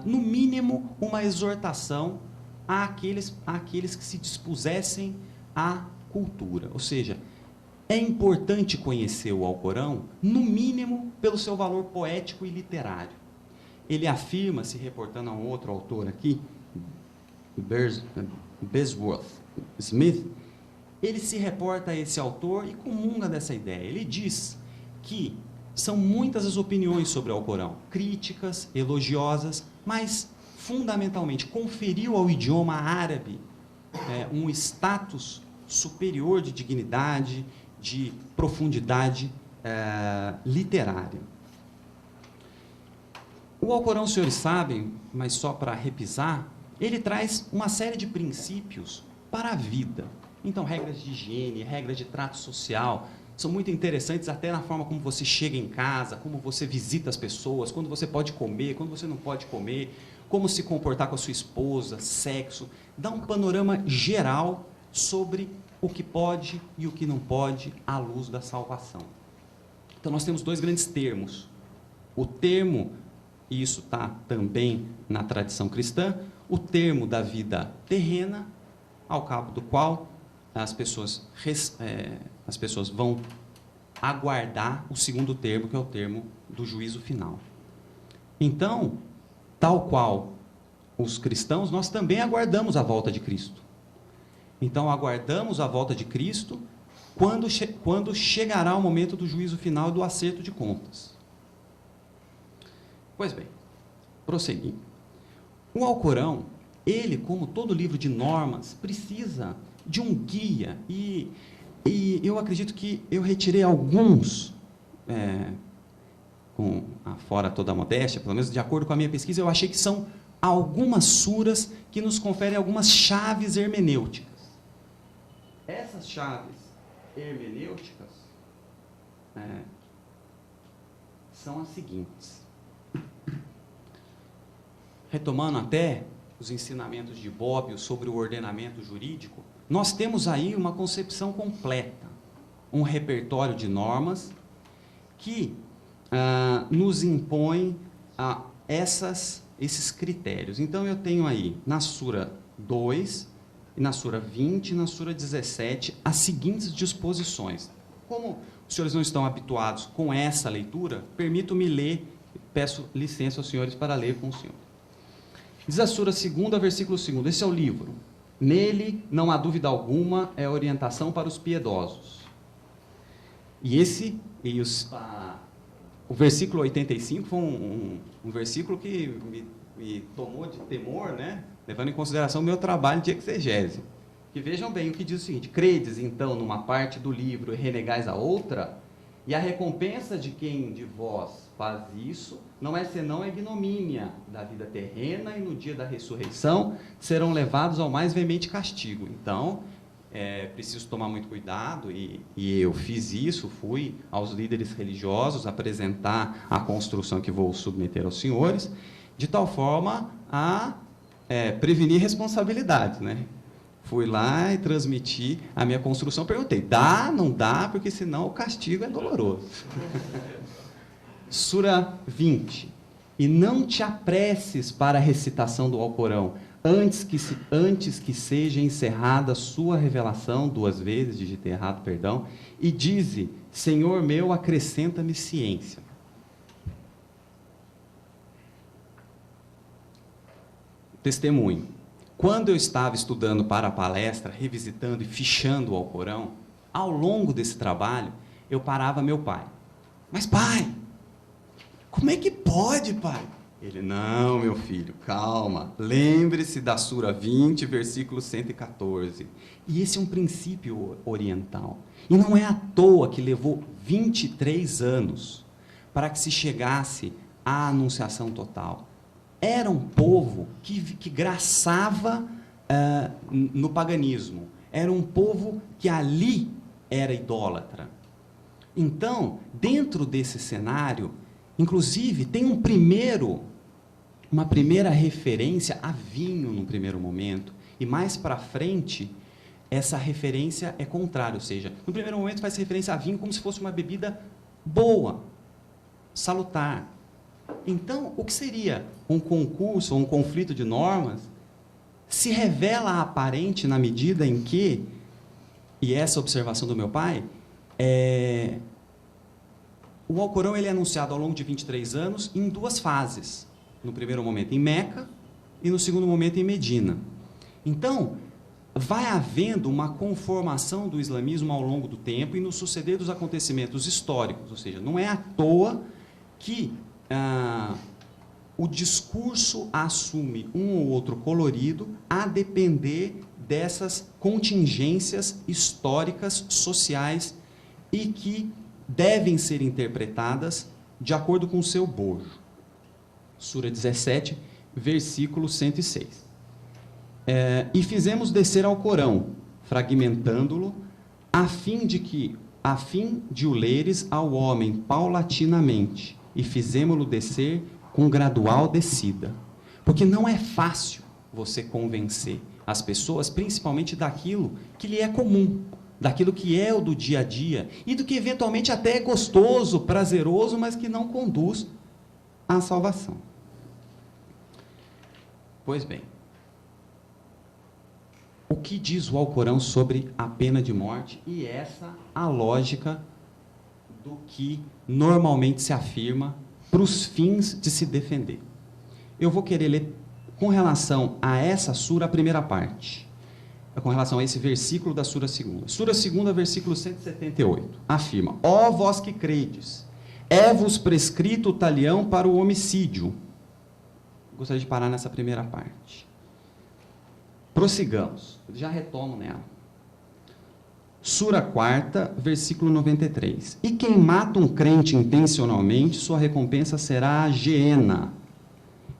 no mínimo, uma exortação àqueles que se dispusessem à cultura. Ou seja, é importante conhecer o Alcorão, no mínimo, pelo seu valor poético e literário. Ele afirma, se reportando a um outro autor aqui, Besworth Smith, ele se reporta a esse autor e comunga dessa ideia. Ele diz que são muitas as opiniões sobre o Alcorão, críticas, elogiosas, mas, fundamentalmente, conferiu ao idioma árabe um status superior de dignidade, de profundidade literária. O Alcorão, os senhores sabem, mas só para repisar, ele traz uma série de princípios para a vida. Então, regras de higiene, regras de trato social, são muito interessantes até na forma como você chega em casa, como você visita as pessoas, quando você pode comer, quando você não pode comer, como se comportar com a sua esposa, sexo. Dá um panorama geral sobre o que pode e o que não pode à luz da salvação. Então, nós temos dois grandes termos. O termo, e isso está também na tradição cristã, o termo da vida terrena, ao cabo do qual as pessoas vão aguardar o segundo termo, que é o termo do juízo final. Então, tal qual os cristãos, nós também aguardamos a volta de Cristo. Então, aguardamos a volta de Cristo quando chegará o momento do juízo final e do acerto de contas. Pois bem, prosseguindo. O Alcorão, ele, como todo livro de normas, precisa de um guia, e eu acredito que eu retirei alguns, fora toda a modéstia, pelo menos de acordo com a minha pesquisa, eu achei que são algumas suras que nos conferem algumas chaves hermenêuticas. Essas chaves hermenêuticas são as seguintes. Retomando até os ensinamentos de Bobbio sobre o ordenamento jurídico, nós temos aí uma concepção completa, um repertório de normas que nos impõe esses critérios. Então, eu tenho aí, na Sura 2, na Sura 20 e na Sura 17, as seguintes disposições. Como os senhores não estão habituados com essa leitura, permito-me ler, peço licença aos senhores para ler com o senhor. Diz a Sura 2, versículo 2, esse é o livro. Nele, não há dúvida alguma, é orientação para os piedosos. O versículo 85 foi um versículo que me tomou de temor, né? Levando em consideração o meu trabalho de exegese. Que vejam bem o que diz o seguinte: credes, então, numa parte do livro e renegais a outra, e a recompensa de quem de vós faz isso não é senão a ignomínia da vida terrena, e no dia da ressurreição serão levados ao mais veemente castigo. Então, preciso tomar muito cuidado, e eu fiz isso, fui aos líderes religiosos apresentar a construção que vou submeter aos senhores, de tal forma a prevenir responsabilidades, né? Fui lá e transmiti a minha construção, perguntei, dá, não dá, porque senão o castigo é doloroso. Sura 20. E não te apresses para a recitação do Alcorão, antes que seja encerrada a sua revelação, 2 vezes, digitei errado, perdão, e dize, Senhor meu, acrescenta-me ciência. Testemunho. Quando eu estava estudando para a palestra, revisitando e fichando o Alcorão, ao longo desse trabalho, eu parava meu pai. Mas pai, como é que pode, pai? Ele, não, meu filho, calma. Lembre-se da Sura 20, versículo 114. E esse é um princípio oriental. E não é à toa que levou 23 anos para que se chegasse à anunciação total. Era um povo que graçava no paganismo. Era um povo que ali era idólatra. Então, dentro desse cenário, inclusive, tem uma primeira referência a vinho no primeiro momento, e mais para frente, essa referência é contrária, ou seja, no primeiro momento faz referência a vinho como se fosse uma bebida boa, salutar. Então, o que seria um concurso ou um conflito de normas se revela aparente na medida em que, e essa observação do meu pai, o Alcorão ele é anunciado ao longo de 23 anos em 2 fases. No primeiro momento em Meca e no segundo momento em Medina. Então, vai havendo uma conformação do islamismo ao longo do tempo e no suceder dos acontecimentos históricos. Ou seja, não é à toa que o discurso assume um ou outro colorido a depender dessas contingências históricas, sociais e que devem ser interpretadas de acordo com o seu bojo. Sura 17, versículo 106. E fizemos descer ao Corão, fragmentando-lo, a fim de o leres ao homem paulatinamente, e fizemo-lo descer com gradual descida. Porque não é fácil você convencer as pessoas, principalmente daquilo que lhe é comum, daquilo que é o do dia a dia, e do que eventualmente até é gostoso, prazeroso, mas que não conduz à salvação. Pois bem, o que diz o Alcorão sobre a pena de morte? E essa a lógica do que normalmente se afirma para os fins de se defender. Eu vou querer ler com relação a essa sura a primeira parte, com relação a esse versículo da sura 2. Sura 2, versículo 178, afirma, ó vós que credes, é-vos prescrito o talião para o homicídio. Gostaria de parar nessa primeira parte. Prossigamos, já retomo nela. Sura 4, versículo 93. E quem mata um crente intencionalmente, sua recompensa será a geena,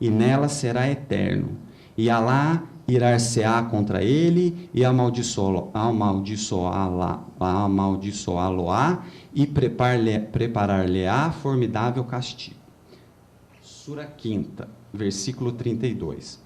e nela será eterno. E Alá irar-se-á contra ele, e amaldiçoá-lo-á, e preparar-lhe-á formidável castigo. Sura 5, versículo 32.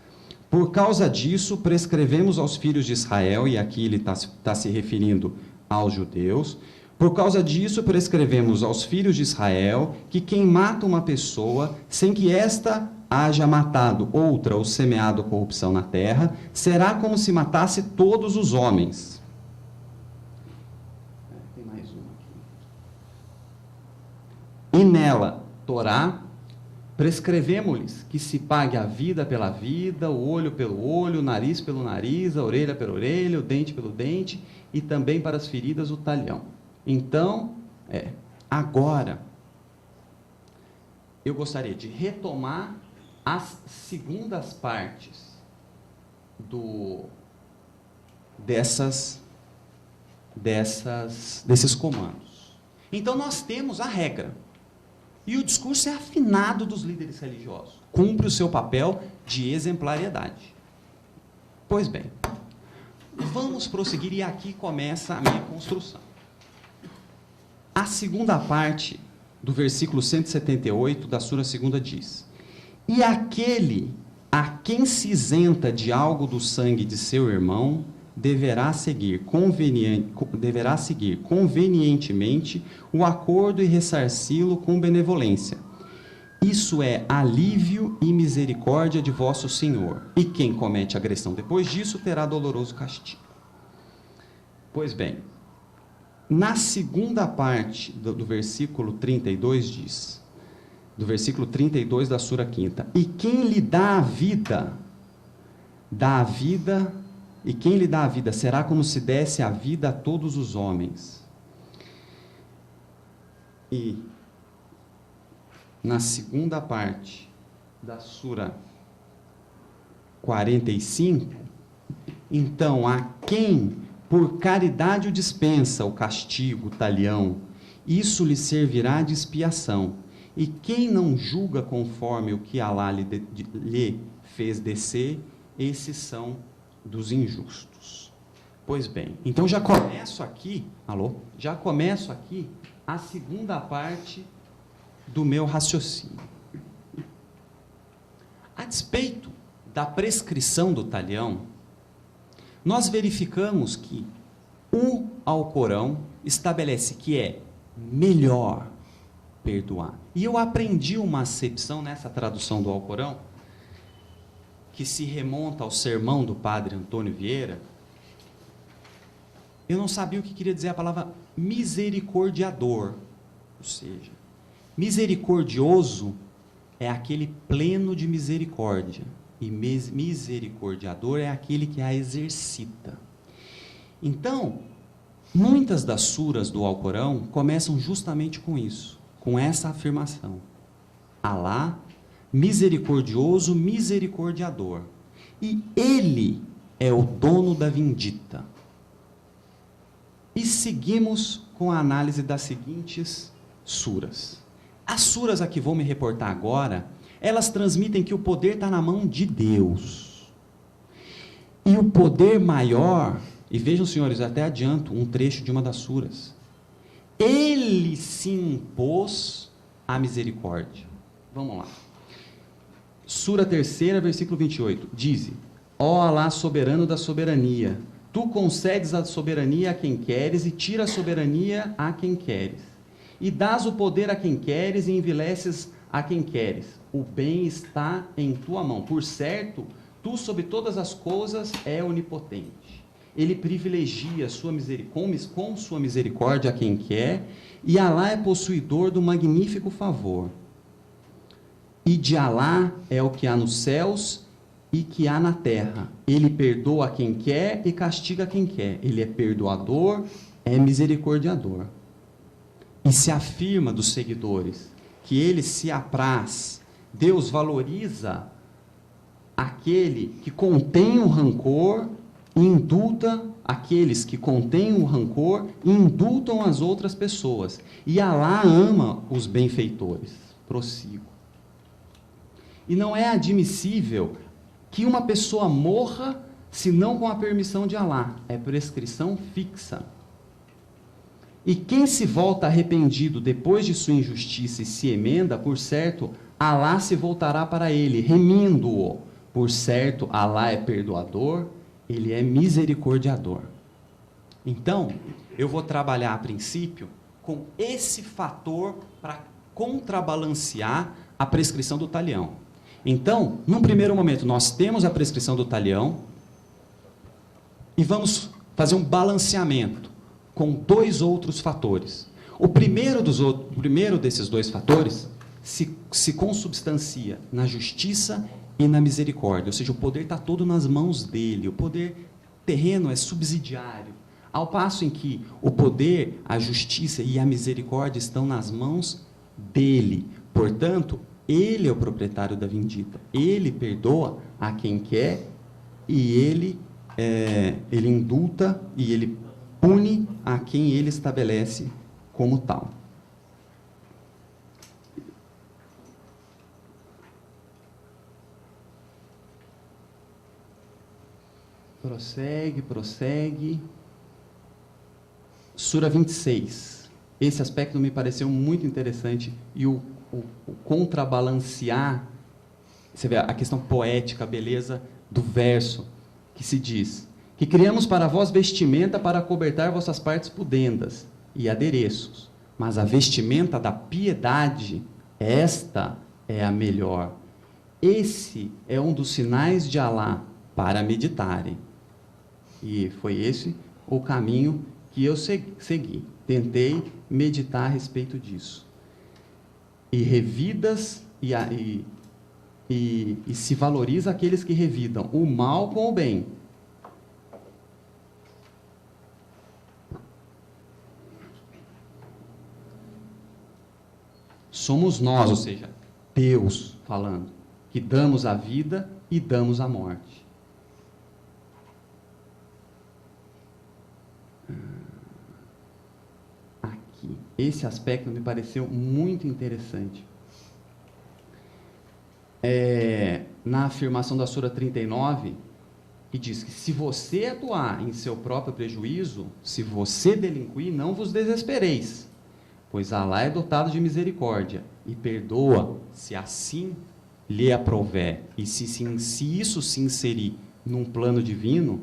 Por causa disso, prescrevemos aos filhos de Israel, e aqui ele está se referindo aos judeus, por causa disso, prescrevemos aos filhos de Israel que quem mata uma pessoa, sem que esta haja matado outra ou semeado corrupção na terra, será como se matasse todos os homens. Tem mais uma aqui. E nela, Torá, prescrevemos-lhes que se pague a vida pela vida, o olho pelo olho, o nariz pelo nariz, a orelha pela orelha, o dente pelo dente, e também para as feridas o talhão. Então, agora, eu gostaria de retomar as segundas partes desses comandos. Então, nós temos a regra. E o discurso é afinado dos líderes religiosos. Cumpre o seu papel de exemplariedade. Pois bem, vamos prosseguir, e aqui começa a minha construção. A segunda parte do versículo 178 da Sura 2 diz: e aquele a quem se isenta de algo do sangue de seu irmão deverá seguir convenientemente o acordo e ressarci-lo com benevolência. Isso é alívio e misericórdia de vosso Senhor. E quem comete agressão depois disso terá doloroso castigo. Pois bem, na segunda parte do versículo 32 diz, do versículo 32 da Sura 5, e quem lhe dá a vida, e quem lhe dá a vida será como se desse a vida a todos os homens. E na segunda parte da Sura 45, então, a quem por caridade o dispensa o castigo, o talião, isso lhe servirá de expiação. E quem não julga conforme o que Alá lhe fez descer, esses são dos injustos. Pois bem, então já começo aqui a segunda parte do meu raciocínio. A despeito da prescrição do talião, nós verificamos que o Alcorão estabelece que é melhor perdoar. E eu aprendi uma acepção nessa tradução do Alcorão, que se remonta ao sermão do padre Antônio Vieira. Eu não sabia o que queria dizer a palavra misericordiador. Ou seja, misericordioso é aquele pleno de misericórdia. E misericordiador é aquele que a exercita. Então, muitas das suras do Alcorão começam justamente com isso, com essa afirmação. Alá, misericordioso, misericordiador. E Ele é o dono da vindita. E seguimos com a análise das seguintes suras. As suras a que vou me reportar agora, elas transmitem que o poder está na mão de Deus. E o poder maior, e vejam, senhores, até adianto um trecho de uma das suras. Ele se impôs a misericórdia. Vamos lá. Sura 3, versículo 28. Diz: ó Alá, soberano da soberania, tu concedes a soberania a quem queres e tira a soberania a quem queres. E dás o poder a quem queres e envileces a quem queres. O bem está em tua mão. Por certo, tu sobre todas as coisas é onipotente. Ele privilegia com sua misericórdia a quem quer, e Alá é possuidor do magnífico favor. E de Alá é o que há nos céus e que há na terra. Ele perdoa a quem quer e castiga a quem quer. Ele é perdoador, é misericordiador. E se afirma dos seguidores que ele se apraz, Deus valoriza aquele que contém o rancor e indulta aqueles que contêm o rancor e indultam as outras pessoas. E Alá ama os benfeitores. Prossigo. E não é admissível que uma pessoa morra senão com a permissão de Alá. É prescrição fixa. E quem se volta arrependido depois de sua injustiça e se emenda, por certo, Alá se voltará para ele, remindo-o. Por certo, Alá é perdoador, ele é misericordiador. Então, eu vou trabalhar a princípio com esse fator para contrabalancear a prescrição do talião. Então, num primeiro momento, nós temos a prescrição do talião e vamos fazer um balanceamento com dois outros fatores. O primeiro desses dois fatores se consubstancia na justiça e na misericórdia, ou seja, o poder está todo nas mãos dele, o poder terreno é subsidiário, ao passo em que o poder, a justiça e a misericórdia estão nas mãos dele. Portanto, ele é o proprietário da vindita, ele perdoa a quem quer e ele ele indulta e ele pune a quem ele estabelece como tal. Prossegue. Sura 26. Esse aspecto me pareceu muito interessante e o contrabalancear, você vê a questão poética, a beleza do verso, que se diz: que criamos para vós vestimenta para cobertar vossas partes pudendas e adereços, mas a vestimenta da piedade, esta é a melhor. Esse é um dos sinais de Alá para meditarem. E foi esse o caminho que eu segui. Tentei meditar a respeito disso. E revidas e se valoriza aqueles que revidam o mal com o bem. Somos nós, ou seja, Deus falando, que damos a vida e damos a morte. Aqui, esse aspecto me pareceu muito interessante. Na afirmação da Sura 39, que diz que se você atuar em seu próprio prejuízo, se você delinquir, não vos desespereis, pois Alá é dotado de misericórdia e perdoa se assim lhe aprouver. E se isso se inserir num plano divino,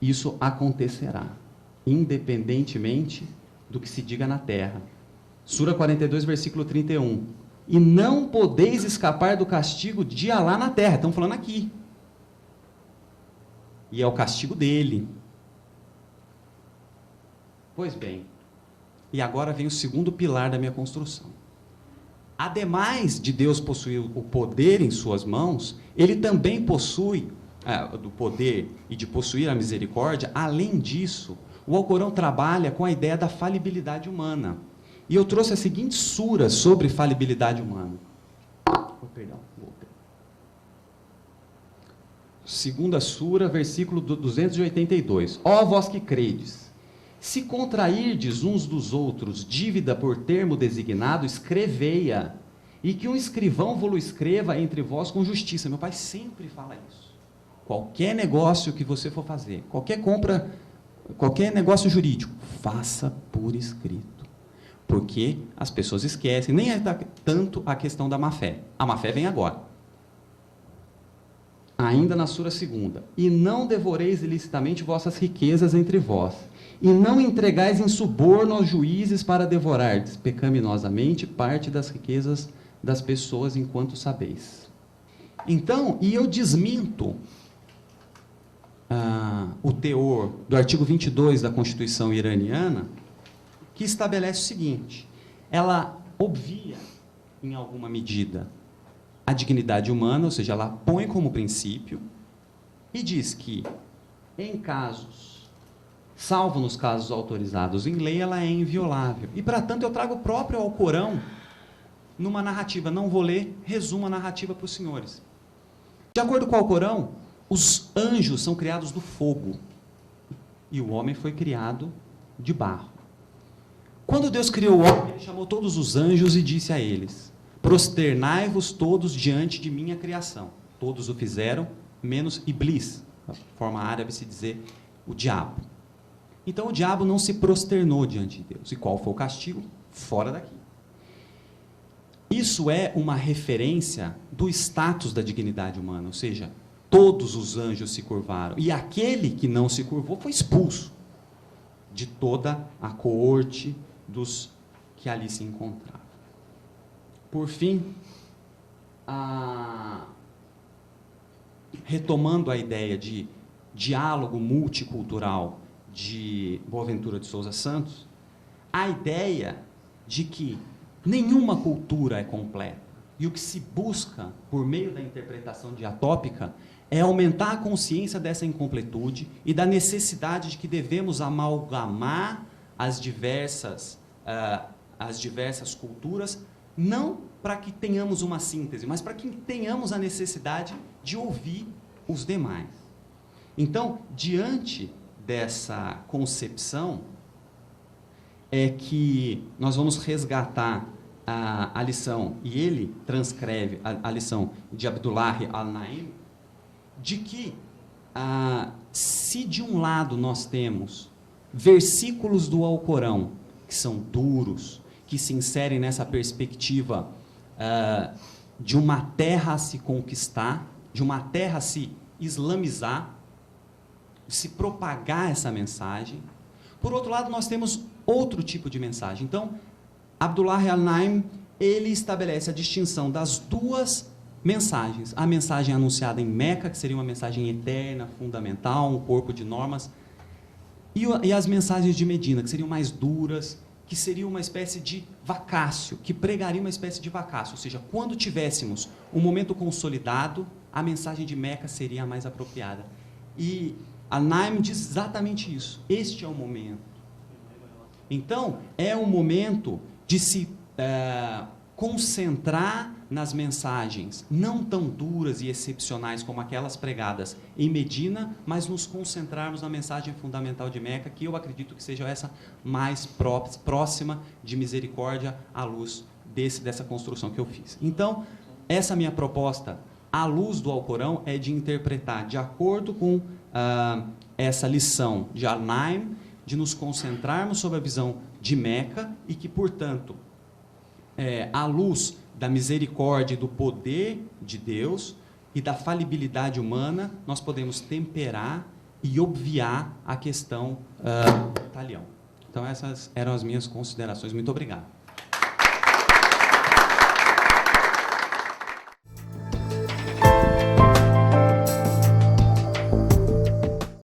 isso acontecerá, independentemente do que se diga na terra. Sura 42, versículo 31. E não podeis escapar do castigo de Alá na terra. Estamos falando aqui. E é o castigo dele. Pois bem, e agora vem o segundo pilar da minha construção. Ademais de Deus possuir o poder em suas mãos, ele também possui do poder e de possuir a misericórdia. Além disso, o Alcorão trabalha com a ideia da falibilidade humana. E eu trouxe a seguinte sura sobre falibilidade humana. Segunda sura, versículo 282. Ó vós que credes, se contrairdes uns dos outros dívida por termo designado, escrevei-a, e que um escrivão vos escreva entre vós com justiça. Meu pai sempre fala isso. Qualquer negócio que você for fazer, qualquer compra, qualquer negócio jurídico, faça por escrito. Porque as pessoas esquecem, nem é tanto a questão da má-fé. A má-fé vem agora. Ainda na sura 2. E não devoreis ilicitamente vossas riquezas entre vós, e não entregais em suborno aos juízes para devorardes pecaminosamente parte das riquezas das pessoas enquanto sabeis. Então, e eu desminto o teor do artigo 22 da Constituição iraniana, que estabelece o seguinte: ela obvia, em alguma medida, a dignidade humana, ou seja, ela põe como princípio, e diz que, em casos, salvo nos casos autorizados em lei, ela é inviolável. E, para tanto, eu trago o próprio Alcorão numa narrativa. Não vou ler, resumo a narrativa para os senhores. De acordo com o Alcorão, os anjos são criados do fogo, e o homem foi criado de barro. Quando Deus criou o homem, ele chamou todos os anjos e disse a eles: prosternai-vos todos diante de minha criação. Todos o fizeram, menos Iblis, a forma árabe se dizer o diabo. Então o diabo não se prosternou diante de Deus. E qual foi o castigo? Fora daqui. Isso é uma referência do status da dignidade humana, ou seja, todos os anjos se curvaram, e aquele que não se curvou foi expulso de toda a coorte dos que ali se encontravam. Por fim, retomando a ideia de diálogo multicultural de Boaventura de Souza Santos, a ideia de que nenhuma cultura é completa, e o que se busca por meio da interpretação diatópica é aumentar a consciência dessa incompletude e da necessidade de que devemos amalgamar as diversas culturas, não para que tenhamos uma síntese, mas para que tenhamos a necessidade de ouvir os demais. Então, diante dessa concepção, é que nós vamos resgatar a lição, e ele transcreve a lição de Abdullah al-Naim, de que se de um lado nós temos versículos do Alcorão que são duros, que se inserem nessa perspectiva de uma terra a se conquistar, de uma terra a se islamizar, se propagar essa mensagem. Por outro lado, nós temos outro tipo de mensagem. Então, Abdullah al-Naim, ele estabelece a distinção das duas mensagens. A mensagem anunciada em Meca, que seria uma mensagem eterna, fundamental, um corpo de normas, e as mensagens de Medina, que seriam mais duras, que seria uma espécie de vacácio, que pregaria uma espécie de vacácio. Ou seja, quando tivéssemos um momento consolidado, a mensagem de Meca seria a mais apropriada. E al-Naim diz exatamente isso. Este é o momento. Então, é um momento de se concentrar nas mensagens não tão duras e excepcionais como aquelas pregadas em Medina, mas nos concentrarmos na mensagem fundamental de Meca, que eu acredito que seja essa mais próxima de misericórdia à luz dessa construção que eu fiz. Então, essa minha proposta, à luz do Alcorão, é de interpretar de acordo com essa lição de al-Naim, de nos concentrarmos sobre a visão de Meca e que, portanto, à luz da misericórdia e do poder de Deus e da falibilidade humana, nós podemos temperar e obviar a questão do talião. Então, essas eram as minhas considerações. Muito obrigado.